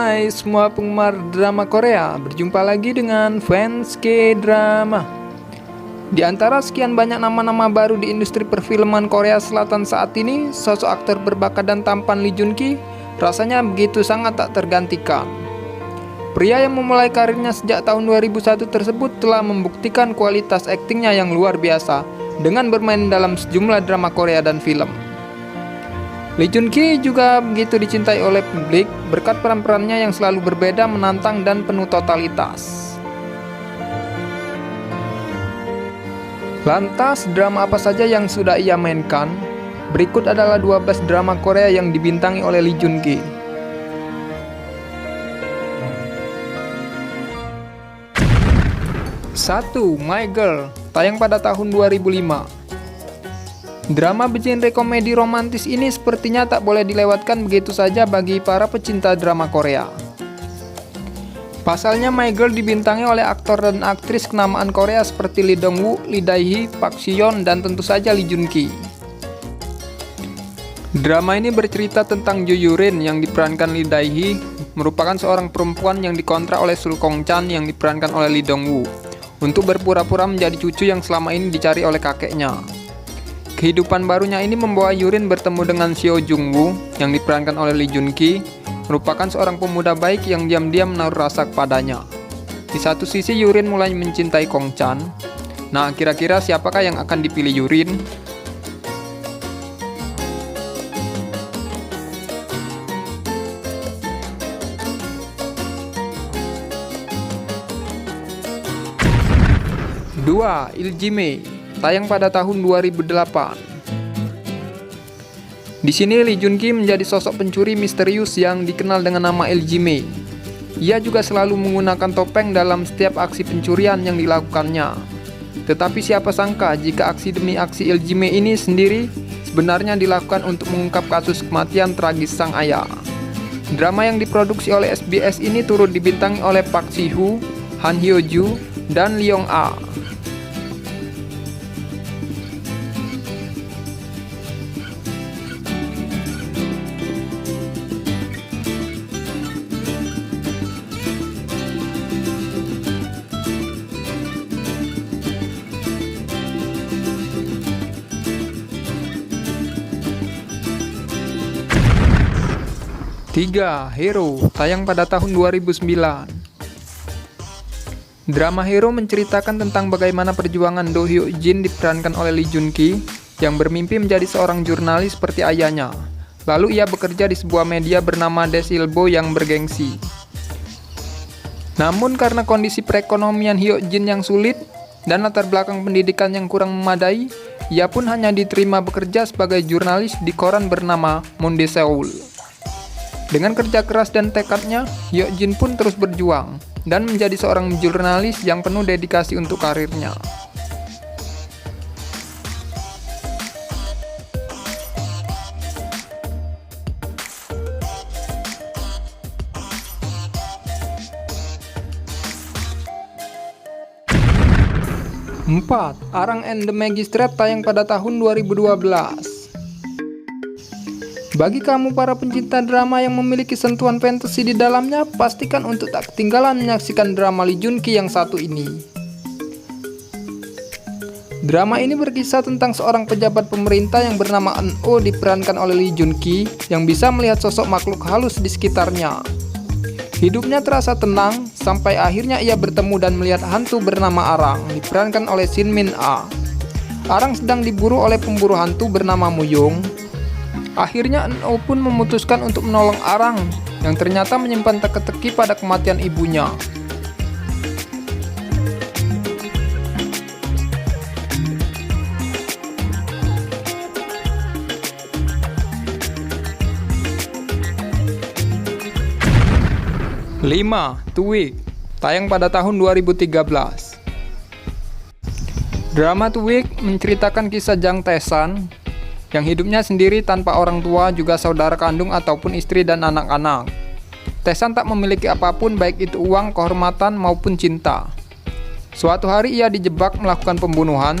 Hai semua penggemar drama Korea, berjumpa lagi dengan fans K-drama. Di antara sekian banyak nama-nama baru di industri perfilman Korea Selatan saat ini, sosok aktor berbakat dan tampan Lee Joon Ki rasanya begitu sangat tak tergantikan. Pria yang memulai karirnya sejak tahun 2001 tersebut telah membuktikan kualitas aktingnya yang luar biasa dengan bermain dalam sejumlah drama Korea dan film. Lee Joon Ki juga begitu dicintai oleh publik berkat peran-perannya yang selalu berbeda, menantang, dan penuh totalitas. Lantas, drama apa saja yang sudah ia mainkan? Berikut adalah 12 drama Korea yang dibintangi oleh Lee Joon Ki. 1. My Girl, tayang pada tahun 2005. Drama bergenre komedi romantis ini sepertinya tak boleh dilewatkan begitu saja bagi para pecinta drama Korea. Pasalnya My Girl dibintangi oleh aktor dan aktris kenamaan Korea seperti Lee Dong Woo, Lee Dae Hee, Park Si Yeon, dan tentu saja Lee Joon Ki. Drama ini bercerita tentang Jo Yurin yang diperankan Lee Dae Hee, merupakan seorang perempuan yang dikontrak oleh Sul Kong Chan yang diperankan oleh Lee Dong Woo untuk berpura-pura menjadi cucu yang selama ini dicari oleh kakeknya. Kehidupan barunya ini membawa Yurin bertemu dengan Seo Jung Woo yang diperankan oleh Lee Joon Ki, merupakan seorang pemuda baik yang diam-diam menaruh rasa kepadanya. Di satu sisi Yurin mulai mencintai Kong Chan. Nah, kira-kira siapakah yang akan dipilih Yurin? Dua, Iljime, tayang pada tahun 2008. Di sini Lee Joon Ki menjadi sosok pencuri misterius yang dikenal dengan nama Iljime. Ia juga selalu menggunakan topeng dalam setiap aksi pencurian yang dilakukannya. Tetapi siapa sangka jika aksi demi aksi Iljime ini sendiri sebenarnya dilakukan untuk mengungkap kasus kematian tragis sang ayah. Drama yang diproduksi oleh SBS ini turut dibintangi oleh Park Si Hoo, Han Hyo Joo, dan Lee Yong Ah. 3. Hero, tayang pada tahun 2009. Drama Hero menceritakan tentang bagaimana perjuangan Do Hyo Jin diperankan oleh Lee Joon Ki yang bermimpi menjadi seorang jurnalis seperti ayahnya. Lalu ia bekerja di sebuah media bernama Desilbo yang bergengsi. Namun karena kondisi perekonomian Hyo Jin yang sulit dan latar belakang pendidikan yang kurang memadai, ia pun hanya diterima bekerja sebagai jurnalis di koran bernama Monde Seoul. Dengan kerja keras dan tekadnya, Hyo Jin pun terus berjuang dan menjadi seorang jurnalis yang penuh dedikasi untuk karirnya. Empat, Arang and the Magistrate, tayang pada tahun 2012. Bagi kamu para pencinta drama yang memiliki sentuhan fantasi di dalamnya, pastikan untuk tak ketinggalan menyaksikan drama Lee Joon Ki yang satu ini. Drama ini berkisah tentang seorang pejabat pemerintah yang bernama Eun-oh diperankan oleh Lee Joon Ki yang bisa melihat sosok makhluk halus di sekitarnya. Hidupnya terasa tenang sampai akhirnya ia bertemu dan melihat hantu bernama Arang diperankan oleh Shin Min Ah. Arang sedang diburu oleh pemburu hantu bernama Muyong. Akhirnya Eun-oh pun memutuskan untuk menolong Arang yang ternyata menyimpan teka-teki pada kematian ibunya. Lima, Two-week, tayang pada tahun 2013. Drama Two-week menceritakan kisah Jang Tae-san yang hidupnya sendiri tanpa orang tua, juga saudara kandung ataupun istri dan anak-anak. Tae-san tak memiliki apapun, baik itu uang, kehormatan, maupun cinta. Suatu hari ia dijebak melakukan pembunuhan.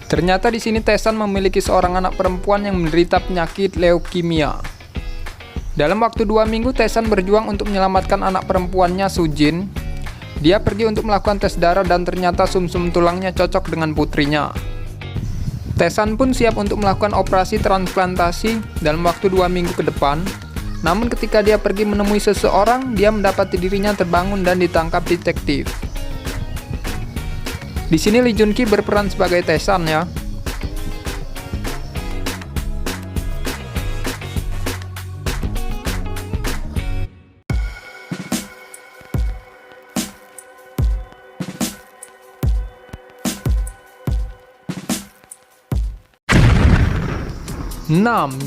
Ternyata di sini Tae-san memiliki seorang anak perempuan yang menderita penyakit leukemia. Dalam waktu 2 minggu, Tae-san berjuang untuk menyelamatkan anak perempuannya, Sujin. Dia pergi untuk melakukan tes darah dan ternyata sumsum tulangnya cocok dengan putrinya. Tae-san pun siap untuk melakukan operasi transplantasi dalam waktu 2 minggu ke depan. Namun ketika dia pergi menemui seseorang, dia mendapati dirinya terbangun dan ditangkap detektif. Di sini Lee Jun Ki berperan sebagai Tae-san ya.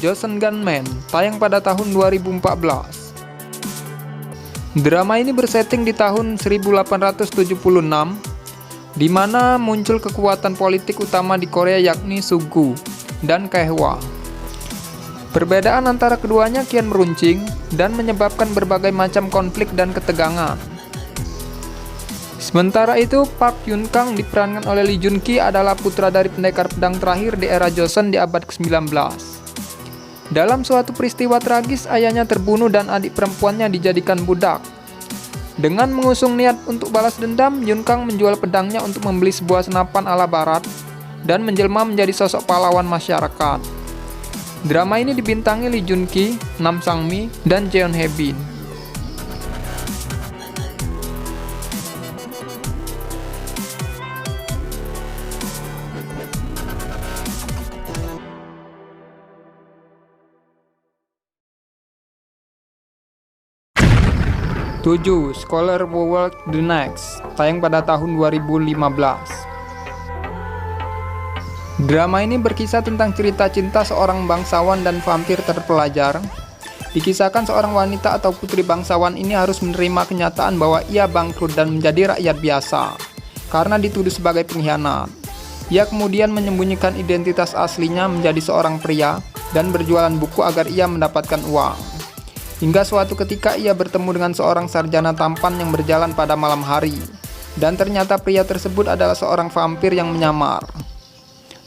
Joseon Gunman, tayang pada tahun 2014. Drama ini bersetting di tahun 1876, di mana muncul kekuatan politik utama di Korea yakni Sugu dan Kaehwa. Perbedaan antara keduanya kian meruncing dan menyebabkan berbagai macam konflik dan ketegangan. Sementara itu, Park Yun Kang diperankan oleh Lee Jun Ki adalah putra dari pendekar pedang terakhir di era Joseon di abad ke-19. Dalam suatu peristiwa tragis, ayahnya terbunuh dan adik perempuannya dijadikan budak. Dengan mengusung niat untuk balas dendam, Yun Kang menjual pedangnya untuk membeli sebuah senapan ala barat dan menjelma menjadi sosok pahlawan masyarakat. Drama ini dibintangi Lee Jun Ki, Nam Sang Mi, dan Jeon Hae Bin. Scholar World The Next, tayang pada tahun 2015. Drama ini berkisah tentang cerita cinta seorang bangsawan dan vampir terpelajar. Dikisahkan seorang wanita atau putri bangsawan ini harus menerima kenyataan bahwa ia bangkrut dan menjadi rakyat biasa karena dituduh sebagai pengkhianat. Ia kemudian menyembunyikan identitas aslinya menjadi seorang pria dan berjualan buku agar ia mendapatkan uang. Hingga suatu ketika ia bertemu dengan seorang sarjana tampan yang berjalan pada malam hari. Dan ternyata pria tersebut adalah seorang vampir yang menyamar.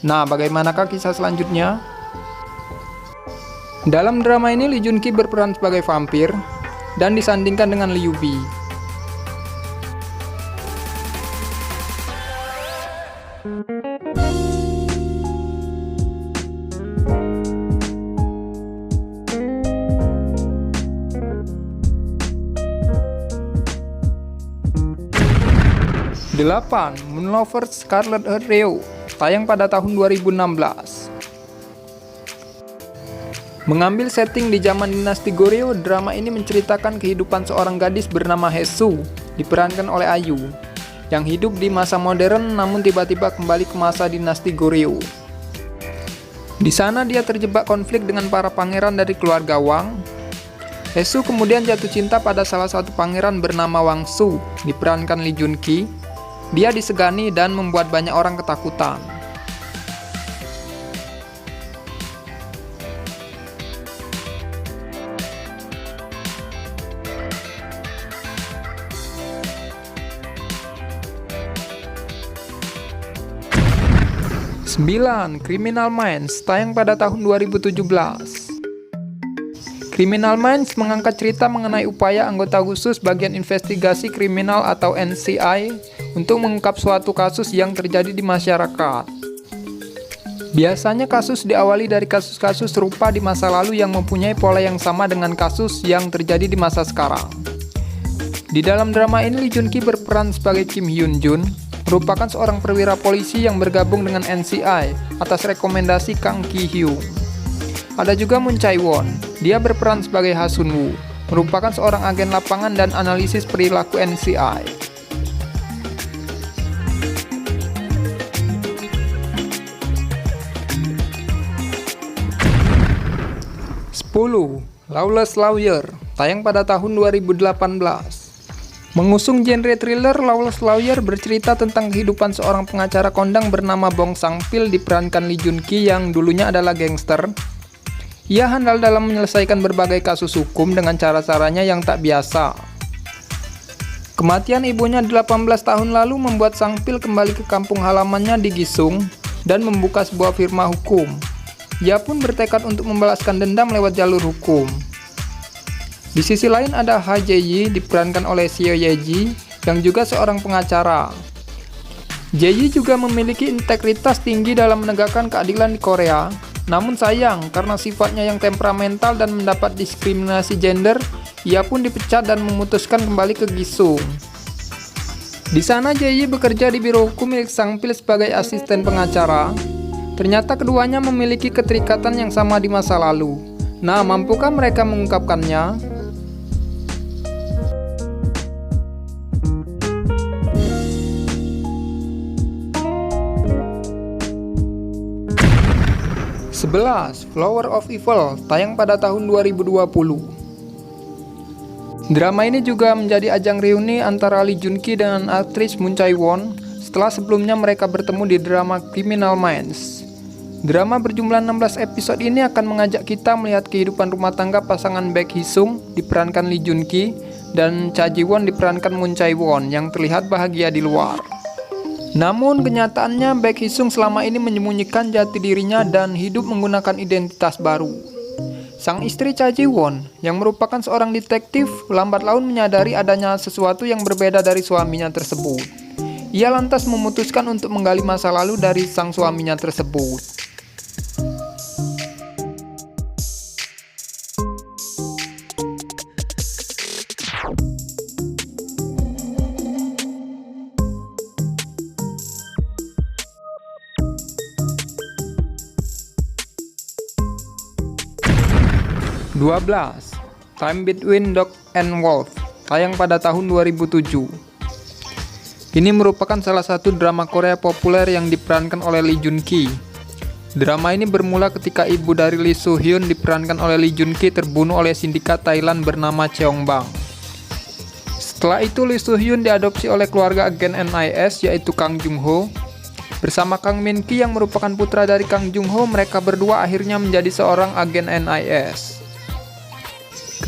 Nah, bagaimanakah kisah selanjutnya? Dalam drama ini Lee Jun Ki berperan sebagai vampir dan disandingkan dengan Liu Bi. Moon Lovers Scarlet Heart Reo, tayang pada tahun 2016. Mengambil setting di zaman dinasti Goryeo, drama ini menceritakan kehidupan seorang gadis bernama Hae-soo, diperankan oleh Ayu, yang hidup di masa modern namun tiba-tiba kembali ke masa dinasti Goryeo. Di sana dia terjebak konflik dengan para pangeran dari keluarga Wang. Hae-soo kemudian jatuh cinta pada salah satu pangeran bernama Wang Su, diperankan Lee Jun Ki. Dia disegani dan membuat banyak orang ketakutan. Criminal Minds, tayang pada tahun 2017. Criminal Minds mengangkat cerita mengenai upaya anggota khusus Bagian Investigasi Kriminal atau NCI untuk mengungkap suatu kasus yang terjadi di masyarakat. Biasanya kasus diawali dari kasus-kasus serupa di masa lalu yang mempunyai pola yang sama dengan kasus yang terjadi di masa sekarang. Di dalam drama ini Lee Jun Ki berperan sebagai Kim Hyun Jun, merupakan seorang perwira polisi yang bergabung dengan NCI atas rekomendasi Kang Ki Hyung. Ada juga Moon Chae Won, dia berperan sebagai Ha Sun Woo, merupakan seorang agen lapangan dan analisis perilaku NCI. 10. Lawless Lawyer, tayang pada tahun 2018. Mengusung genre thriller, Lawless Lawyer bercerita tentang kehidupan seorang pengacara kondang bernama Bong Sang-pil diperankan Lee Jun Ki yang dulunya adalah gangster. Ia handal dalam menyelesaikan berbagai kasus hukum dengan cara-caranya yang tak biasa. Kematian ibunya 18 tahun lalu membuat Sang-pil kembali ke kampung halamannya di Gisung dan membuka sebuah firma hukum. Ia pun bertekad untuk membalaskan dendam lewat jalur hukum. Di sisi lain ada Ha Jae-yi diperankan oleh Seo Ye-ji yang juga seorang pengacara. Jae-yi juga memiliki integritas tinggi dalam menegakkan keadilan di Korea. Namun sayang, karena sifatnya yang temperamental dan mendapat diskriminasi gender, ia pun dipecat dan memutuskan kembali ke Gisung. Di sana Jae-yi bekerja di biro hukum milik Sang Pil sebagai asisten pengacara. Ternyata keduanya memiliki keterikatan yang sama di masa lalu. Nah, mampukah mereka mengungkapkannya? Flower of Evil tayang pada tahun 2020. Drama ini juga menjadi ajang reuni antara Lee Jun Ki dengan aktris Moon Chae Won setelah sebelumnya mereka bertemu di drama Criminal Minds. Drama berjumlah 16 episode ini akan mengajak kita melihat kehidupan rumah tangga pasangan Baek Hee Sung diperankan Lee Jun Ki dan Cha Ji Won diperankan Moon Chae Won yang terlihat bahagia di luar. Namun kenyataannya Baek Hee Sung selama ini menyembunyikan jati dirinya dan hidup menggunakan identitas baru. Sang istri Cha Ji Won yang merupakan seorang detektif lambat laun menyadari adanya sesuatu yang berbeda dari suaminya tersebut. Ia lantas memutuskan untuk menggali masa lalu dari sang suaminya tersebut. 12. Time Between Dog and Wolf tayang pada tahun 2007. Ini merupakan salah satu drama Korea populer yang diperankan oleh Lee Jun Ki. Drama ini bermula ketika ibu dari Lee Soo Hyun diperankan oleh Lee Jun Ki terbunuh oleh sindikat Thailand bernama Cheong Bang. Setelah itu Lee Soo Hyun diadopsi oleh keluarga agen NIS yaitu Kang Jung Ho. Bersama Kang Min Ki yang merupakan putra dari Kang Jung Ho, mereka berdua akhirnya menjadi seorang agen NIS.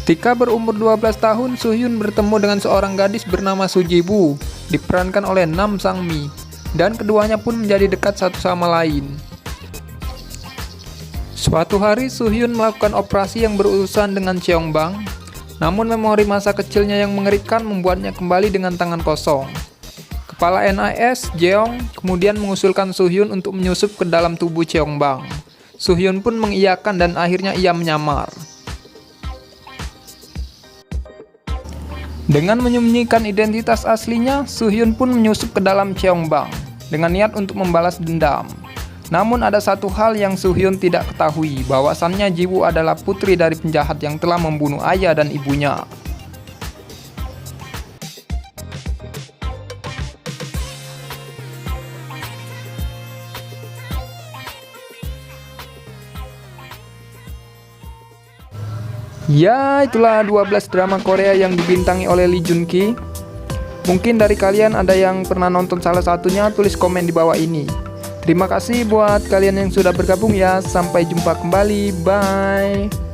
Ketika berumur 12 tahun, Soo Hyun bertemu dengan seorang gadis bernama Soo Ji Woo, diperankan oleh Nam Sang Mi, dan keduanya pun menjadi dekat satu sama lain. Suatu hari, Soo Hyun melakukan operasi yang berurusan dengan Cheong Bang, namun memori masa kecilnya yang mengerikan membuatnya kembali dengan tangan kosong. Kepala NIS, Jeong, kemudian mengusulkan Soo Hyun untuk menyusup ke dalam tubuh Cheong Bang. Soo Hyun pun mengiyakan dan akhirnya ia menyamar. Dengan menyembunyikan identitas aslinya, Soo Hyun pun menyusup ke dalam Cheong Bang dengan niat untuk membalas dendam. Namun ada satu hal yang Soo Hyun tidak ketahui, bahwasannya Ji Woo adalah putri dari penjahat yang telah membunuh ayah dan ibunya. Ya, itulah 12 drama Korea yang dibintangi oleh Lee Jun Ki. Mungkin dari kalian ada yang pernah nonton salah satunya, tulis komen di bawah ini. Terima kasih buat kalian yang sudah bergabung ya. Sampai jumpa kembali. Bye.